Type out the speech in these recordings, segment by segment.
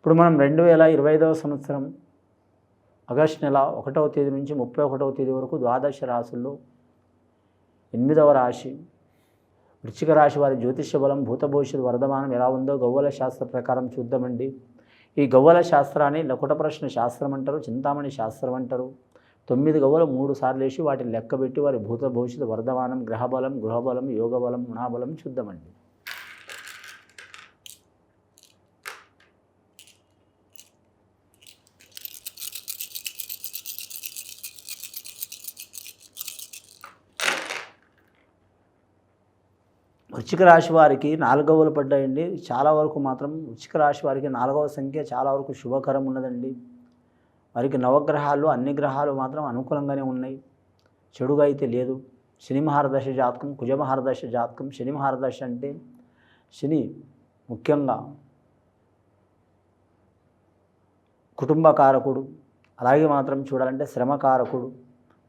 ఇప్పుడు మనం 2025వ సంవత్సరం ఆగస్టు నెల 1వ తేదీ నుంచి 31వ తేదీ వరకు ద్వాదశ రాశుల్లో 8వ రాశి వృశ్చిక రాశి వారి జ్యోతిష్య బలం భూతభవిష్యత్ వర్ధమానం ఎలా ఉందో గవ్వల శాస్త్ర ప్రకారం చూద్దామండి. ఈ గవ్వల శాస్త్రాన్ని లకుట ప్రశ్న శాస్త్రం అంటారు, చింతామణి శాస్త్రం అంటారు. 9 గవ్వలు 3 సార్లు వేసి వాటిని లెక్కబెట్టి వారి భూత భవిష్యత్ వర్ధమానం గ్రహబలం గృహబలం యోగబలం గుణబలం చూద్దామండి. వృశ్చిక రాశి వారికి 4 గవ్వలు పడ్డాయండి. చాలా వరకు మాత్రం వృశ్చిక రాశి వారికి 4వ సంఖ్య చాలా వరకు శుభకరం ఉన్నదండి. వారికి నవగ్రహాలు అన్ని గ్రహాలు మాత్రం అనుకూలంగానే ఉన్నాయి, చెడుగా అయితే లేదు. శని మహారదశ జాతకం, కుజ మహారదశ జాతకం. శని మహారదశ అంటే శని ముఖ్యంగా కుటుంబకారకుడు, అలాగే మాత్రం చూడాలంటే శ్రమకారకుడు,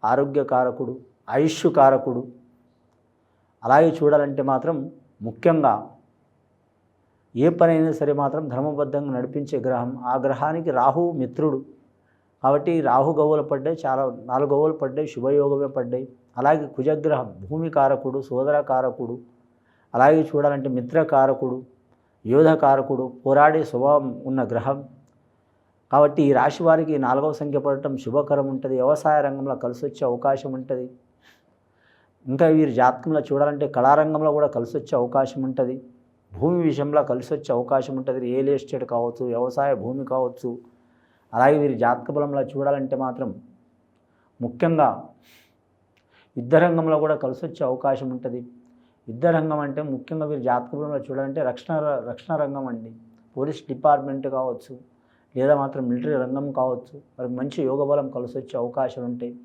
ఆరోగ్యకారకుడు, ఆయుష్కారకుడు. అలాగే చూడాలంటే మాత్రం ముఖ్యంగా ఏ పనైనా సరే మాత్రం ధర్మబద్ధంగా నడిపించే గ్రహం. ఆ గ్రహానికి రాహువు మిత్రుడు కాబట్టి రాహు గవ్వలు పడ్డాయి, చాలా 4 గవ్వలు పడ్డాయి, శుభయోగమే పడ్డాయి. అలాగే కుజగ్రహం భూమికారకుడు, సోదరకారకుడు, అలాగే చూడాలంటే మిత్రకారకుడు, యోధకారకుడు, పోరాడే స్వభావం ఉన్న గ్రహం. కాబట్టి ఈ రాశి వారికి 4వ సంఖ్య పడటం శుభకరం ఉంటుంది. వ్యవసాయ రంగంలో కలిసి వచ్చే అవకాశం ఉంటుంది. ఇంకా వీరి జాతకంలో చూడాలంటే కళారంగంలో కూడా కలిసి వచ్చే అవకాశం ఉంటుంది. భూమి విషయంలో కలిసి వచ్చే అవకాశం ఉంటుంది. రియల్ ఎస్టేట్ కావచ్చు, వ్యవసాయ భూమి కావచ్చు. అలాగే వీరి జాతక బలంలో చూడాలంటే మాత్రం ముఖ్యంగా యుద్ధ రంగంలో కూడా కలిసి వచ్చే అవకాశం ఉంటుంది. యుద్ధ రంగం అంటే ముఖ్యంగా వీరి జాతక బలంలో చూడాలంటే రక్షణ రంగం అండి. పోలీస్ డిపార్ట్మెంట్ కావచ్చు, లేదా మాత్రం మిలిటరీ రంగం కావచ్చు. వారికి మంచి యోగ బలం కలిసి వచ్చే అవకాశాలు ఉంటాయి.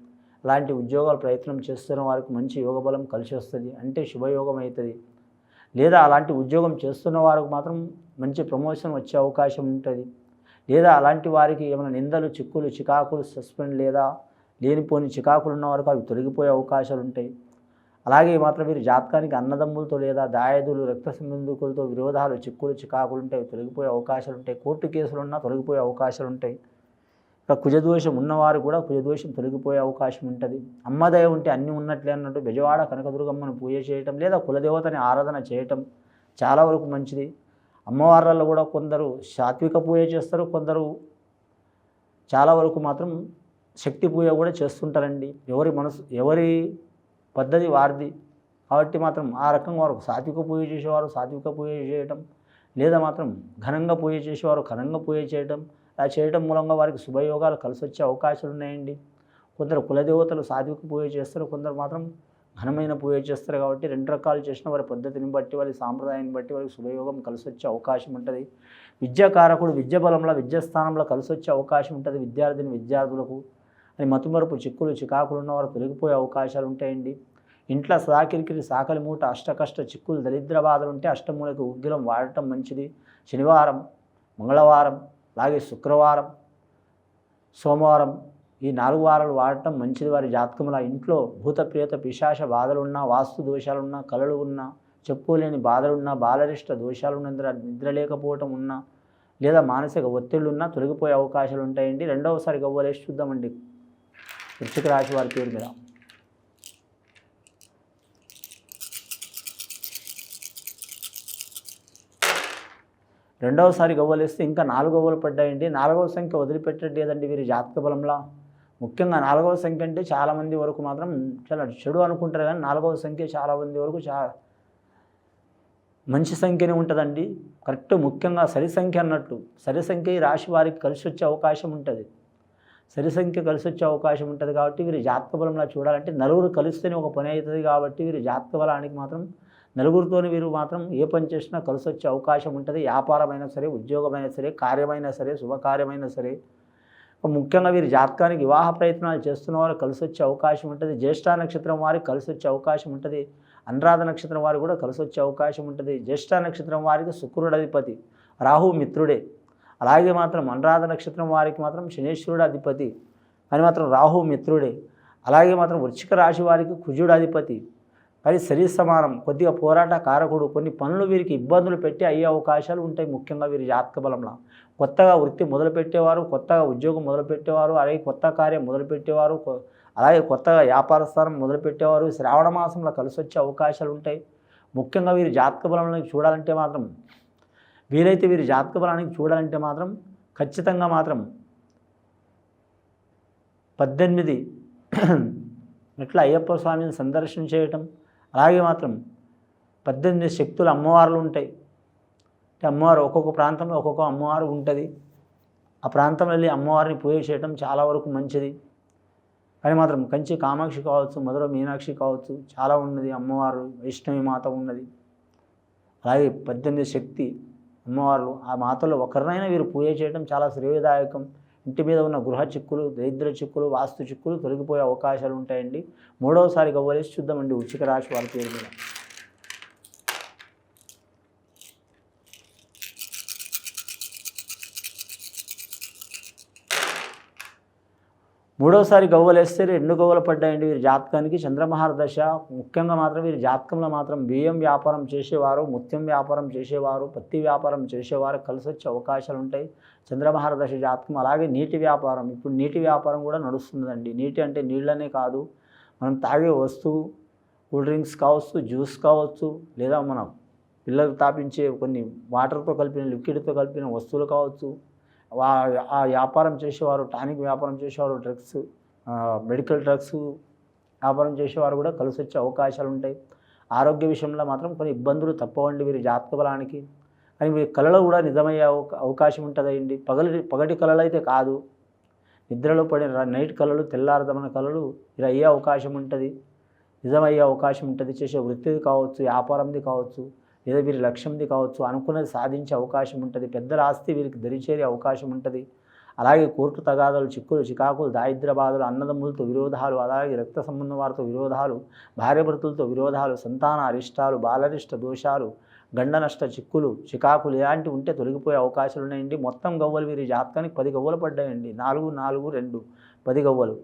అలాంటి ఉద్యోగాలు ప్రయత్నం చేస్తున్న వారికి మంచి యోగబలం కలిసి వస్తుంది, అంటే శుభయోగం అవుతుంది. లేదా అలాంటి ఉద్యోగం చేస్తున్న వారికి మాత్రం మంచి ప్రమోషన్ వచ్చే అవకాశం ఉంటుంది. లేదా అలాంటి వారికి ఏమైనా నిందలు, చిక్కులు, చికాకులు, సస్పెండ్ లేదా లేనిపోని చికాకులు ఉన్న వరకు అవి తొలగిపోయే అవకాశాలు ఉంటాయి. అలాగే మాత్రం వీరి జాతకానికి అన్నదమ్ములతో లేదా దాయాదులు, రక్త సంబంధికులతో విరోధాలు, చిక్కులు, చికాకులు ఉంటాయి, తొలగిపోయే అవకాశాలు ఉంటాయి. కోర్టు కేసులు ఉన్నా తొలగిపోయే అవకాశాలు ఉంటాయి. ఇక కుజదోషం ఉన్నవారు కూడా కుజదోషం తొలగిపోయే అవకాశం ఉంటుంది. అమ్మదయ ఉంటే అన్నీ ఉన్నట్లే అన్నట్టు బెజవాడ కనకదుర్గమ్మను పూజ చేయటం లేదా కులదేవతని ఆరాధన చేయటం చాలా వరకు మంచిది. అమ్మవార్లలో కూడా కొందరు సాత్విక పూజ చేస్తారు, కొందరు చాలా వరకు మాత్రం శక్తి పూజ కూడా చేస్తుంటారండి. ఎవరి పద్ధతి వారిది కాబట్టి మాత్రం ఆ రకంగా వారు సాత్విక పూజ చేసేవారు సాత్విక పూజ చేయటం, లేదా మాత్రం ఘనంగా పూజ చేసేవారు ఘనంగా పూజ చేయటం. అలా చేయడం మూలంగా వారికి శుభయోగాలు కలిసి వచ్చే అవకాశాలు ఉన్నాయండి. కొందరు కులదేవతలు సాత్విక పూజ చేస్తారు, కొందరు మాత్రం ఘనమైన పూజ చేస్తారు. కాబట్టి 2 రకాలు చేసిన వారి పద్ధతిని బట్టి, వారి సాంప్రదాయాన్ని బట్టి వారికి శుభయోగం కలిసి వచ్చే అవకాశం ఉంటుంది. విద్యాకారకుడు విద్య బలంలో విద్యాస్థానంలో కలిసి వచ్చే అవకాశం ఉంటుంది విద్యార్థులకు. అని మతుమరుపు, చిక్కులు, చికాకులు ఉన్నవారు తొలగిపోయే అవకాశాలు ఉంటాయండి. ఇంట్లో సాకిరికి సాకలి మూట, అష్టకష్ట చిక్కులు, దరిద్ర బాధలు ఉంటే అష్టమూలకి ఉగ్గిలం వాడటం మంచిది. శనివారం, మంగళవారం, అలాగే శుక్రవారం, సోమవారం ఈ 4 వారాలు వాడటం మంచిది. వారి జాతకంలో ఇంట్లో భూత ప్రేత పిశాచ బాధలున్నా, వాస్తు దోషాలున్నా, కలలు ఉన్నా, చెప్పుకోలేని బాధలున్నా, బాలరిష్ట దోషాలున్నా, నిద్ర లేకపోవటం ఉన్నా, లేదా మానసిక ఒత్తిళ్లున్నా తొలగిపోయే అవకాశాలు ఉంటాయండి. 2వసారి గవ్వలేసి చూద్దామండి వృశ్చిక రాశి వారి పేరు మీద. రెండవసారి గవ్వలేస్తే ఇంకా 4 గవ్వలు పడ్డాయండి. 4వ సంఖ్య వదిలిపెట్టలేదండి వీరి జాతక బలంలో. ముఖ్యంగా 4వ సంఖ్య అంటే చాలామంది వరకు మాత్రం చాలా చెడు అనుకుంటారు, కానీ 4వ సంఖ్య చాలామంది వరకు మంచి సంఖ్యనే ఉంటుందండి. కరెక్ట్, ముఖ్యంగా సరి సంఖ్య అన్నట్టు. సరి సంఖ్య ఈ రాశి వారికి కలిసి వచ్చే అవకాశం ఉంటుంది. సరి సంఖ్య కలిసి వచ్చే అవకాశం ఉంటుంది కాబట్టి వీరి జాతక బలంలో చూడాలంటే నలుగురు కలిస్తేనే ఒక పని అవుతుంది. కాబట్టి వీరి జాతక బలానికి మాత్రం నలుగురితోని వీరు మాత్రం ఏ పని చేసినా కలిసి వచ్చే అవకాశం ఉంటుంది. వ్యాపారమైనా సరే, ఉద్యోగమైనా సరే, కార్యమైనా సరే, శుభకార్యమైనా సరే. ముఖ్యంగా వీరి జాతకానికి వివాహ ప్రయత్నాలు చేస్తున్న వారు కలిసి వచ్చే అవకాశం ఉంటుంది. జ్యేష్ఠ నక్షత్రం వారికి కలిసి వచ్చే అవకాశం ఉంటుంది. అనురాధ నక్షత్రం వారికి కూడా కలిసి వచ్చే అవకాశం ఉంటుంది. జ్యేష్ఠ నక్షత్రం వారికి శుక్రుడు అధిపతి, రాహు మిత్రుడే. అలాగే మాత్రం అనురాధ నక్షత్రం వారికి మాత్రం శనేశ్వరుడు అధిపతి, అని మాత్రం రాహు మిత్రుడే. అలాగే మాత్రం వృశ్చిక రాశి వారికి కుజుడు అధిపతి, కానీ శరీర సమానం కొద్దిగా పోరాట కారకుడు, కొన్ని పనులు వీరికి ఇబ్బందులు పెట్టి అయ్యే అవకాశాలు ఉంటాయి. ముఖ్యంగా వీరి జాతక బలంలో కొత్తగా వృత్తి మొదలుపెట్టేవారు, కొత్తగా ఉద్యోగం మొదలుపెట్టేవారు, అలాగే కొత్త కార్యం మొదలుపెట్టేవారు, అలాగే కొత్తగా వ్యాపార స్థానం మొదలుపెట్టేవారు శ్రావణ మాసంలో కలిసి వచ్చే అవకాశాలు ఉంటాయి. ముఖ్యంగా వీరి జాతక బలానికి చూడాలంటే మాత్రం వీలైతే వీరి జాతక బలానికి చూడాలంటే మాత్రం ఖచ్చితంగా మాత్రం 18 మెట్ల అయ్యప్ప స్వామిని సందర్శన చేయటం, అలాగే మాత్రం 18 శక్తుల అమ్మవార్లు ఉంటాయి. అంటే అమ్మవారు ఒక్కొక్క ప్రాంతంలో ఒక్కొక్క అమ్మవారు ఉంటుంది. ఆ ప్రాంతంలో వెళ్ళి అమ్మవారిని పూజ చేయడం చాలా వరకు మంచిది. కానీ మాత్రం కంచి కామాక్షి కావచ్చు, మధుర మీనాక్షి కావచ్చు, చాలా ఉన్నది అమ్మవారు, వైష్ణవి మాత ఉన్నది. అలాగే 18 శక్తి అమ్మవార్లు, ఆ మాతలో ఒకరినైనా వీరు పూజ చేయడం చాలా శ్రేయదాయకం. ఇంటి మీద ఉన్న గృహ చిక్కులు, దరిద్ర చిక్కులు, వాస్తు చిక్కులు తొలగిపోయే అవకాశాలు ఉంటాయండి. మూడవసారి గవ్వలేసి చూద్దామండి వృశ్చిక రాశి వారి పేరు మీద. మూడవసారి గవ్వలేస్తే 2 గవ్వలు పడ్డాయండి వీరి జాతకానికి. చంద్రమహార దశ ముఖ్యంగా మాత్రం వీరి జాతకంలో మాత్రం బియ్యం వ్యాపారం చేసేవారు, ముత్యం వ్యాపారం చేసేవారు, పత్తి వ్యాపారం చేసేవారు కలిసి వచ్చే అవకాశాలు ఉంటాయి. చంద్రమహార దశ జాతకం. అలాగే నీటి వ్యాపారం, ఇప్పుడు నీటి వ్యాపారం కూడా నడుస్తుందండి. నీటి అంటే నీళ్ళనే కాదు, మనం తాగే వస్తువు, కూల్ డ్రింక్స్ కావచ్చు, జ్యూస్ కావచ్చు, లేదా మనం పిల్లలకు తాపించే కొన్ని వాటర్తో కలిపిన లిక్విడ్తో కలిపిన వస్తువులు కావచ్చు, ఆ వ్యాపారం చేసేవారు, టానిక్ వ్యాపారం చేసేవారు, డ్రగ్స్, మెడికల్ డ్రగ్స్ వ్యాపారం చేసేవారు కూడా కలిసి వచ్చే అవకాశాలు ఉంటాయి. ఆరోగ్య విషయంలో మాత్రం కొన్ని ఇబ్బందులు తప్పవండి వీరి జాతక బలానికి. కానీ వీరి కళలు కూడా నిజమయ్యే అవకాశం ఉంటుందండి. పగటి కళలు అయితే కాదు, నిద్రలో పడిన నైట్ కళలు, తెల్లారదమైన కళలు ఇలా అయ్యే అవకాశం ఉంటుంది, నిజమయ్యే అవకాశం ఉంటుంది. చేసే వృత్తిది కావచ్చు, వ్యాపారంది కావచ్చు, లేదా వీరి లక్ష్యంది కావచ్చు, అనుకున్నది సాధించే అవకాశం ఉంటుంది. పెద్దల ఆస్తి వీరికి దరిచేరే అవకాశం ఉంటుంది. అలాగే కోర్టు తగాదాలు, చిక్కులు, చికాకులు, దారిద్ర్య బాధలు, అన్నదమ్ములతో విరోధాలు, అలాగే రక్త సంబంధం వారితో విరోధాలు, భార్యాభర్తలతో విరోధాలు, సంతాన అరిష్టాలు, బాలరిష్ట దోషాలు, గండ నష్ట చిక్కులు, చికాకులు ఇలాంటివి ఉంటే తొలగిపోయే అవకాశాలు ఉన్నాయండి. మొత్తం గవ్వలు వీరి జాతకానికి 10 గవ్వలు పడ్డాయండి. 4, 4, 2 10 గవ్వలు.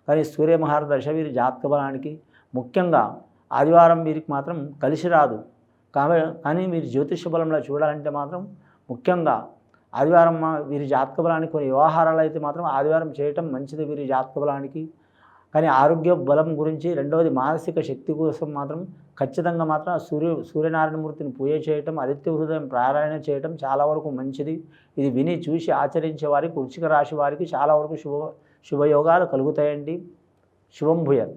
కానీ సూర్యమహార దశ వీరి జాతక బలానికి ముఖ్యంగా ఆదివారం వీరికి మాత్రం కలిసి రాదు. కానీ మీరు జ్యోతిష బలంలో చూడాలంటే మాత్రం ముఖ్యంగా ఆదివారం వీరి జాతక బలానికి కొన్ని వ్యవహారాలు అయితే మాత్రం ఆదివారం చేయటం మంచిది వీరి జాతక బలానికి. కానీ ఆరోగ్య బలం గురించి, రెండవది మానసిక శక్తి కోసం మాత్రం ఖచ్చితంగా మాత్రం సూర్యనారాయణమూర్తిని పూజ చేయటం, ఆదిత్య హృదయం పారాయణ చేయటం చాలా వరకు మంచిది. ఇది విని చూసి ఆచరించే వారికి, వృశ్చిక రాశి వారికి చాలా వరకు శుభయోగాలు కలుగుతాయండి. శుభం భూయాత్.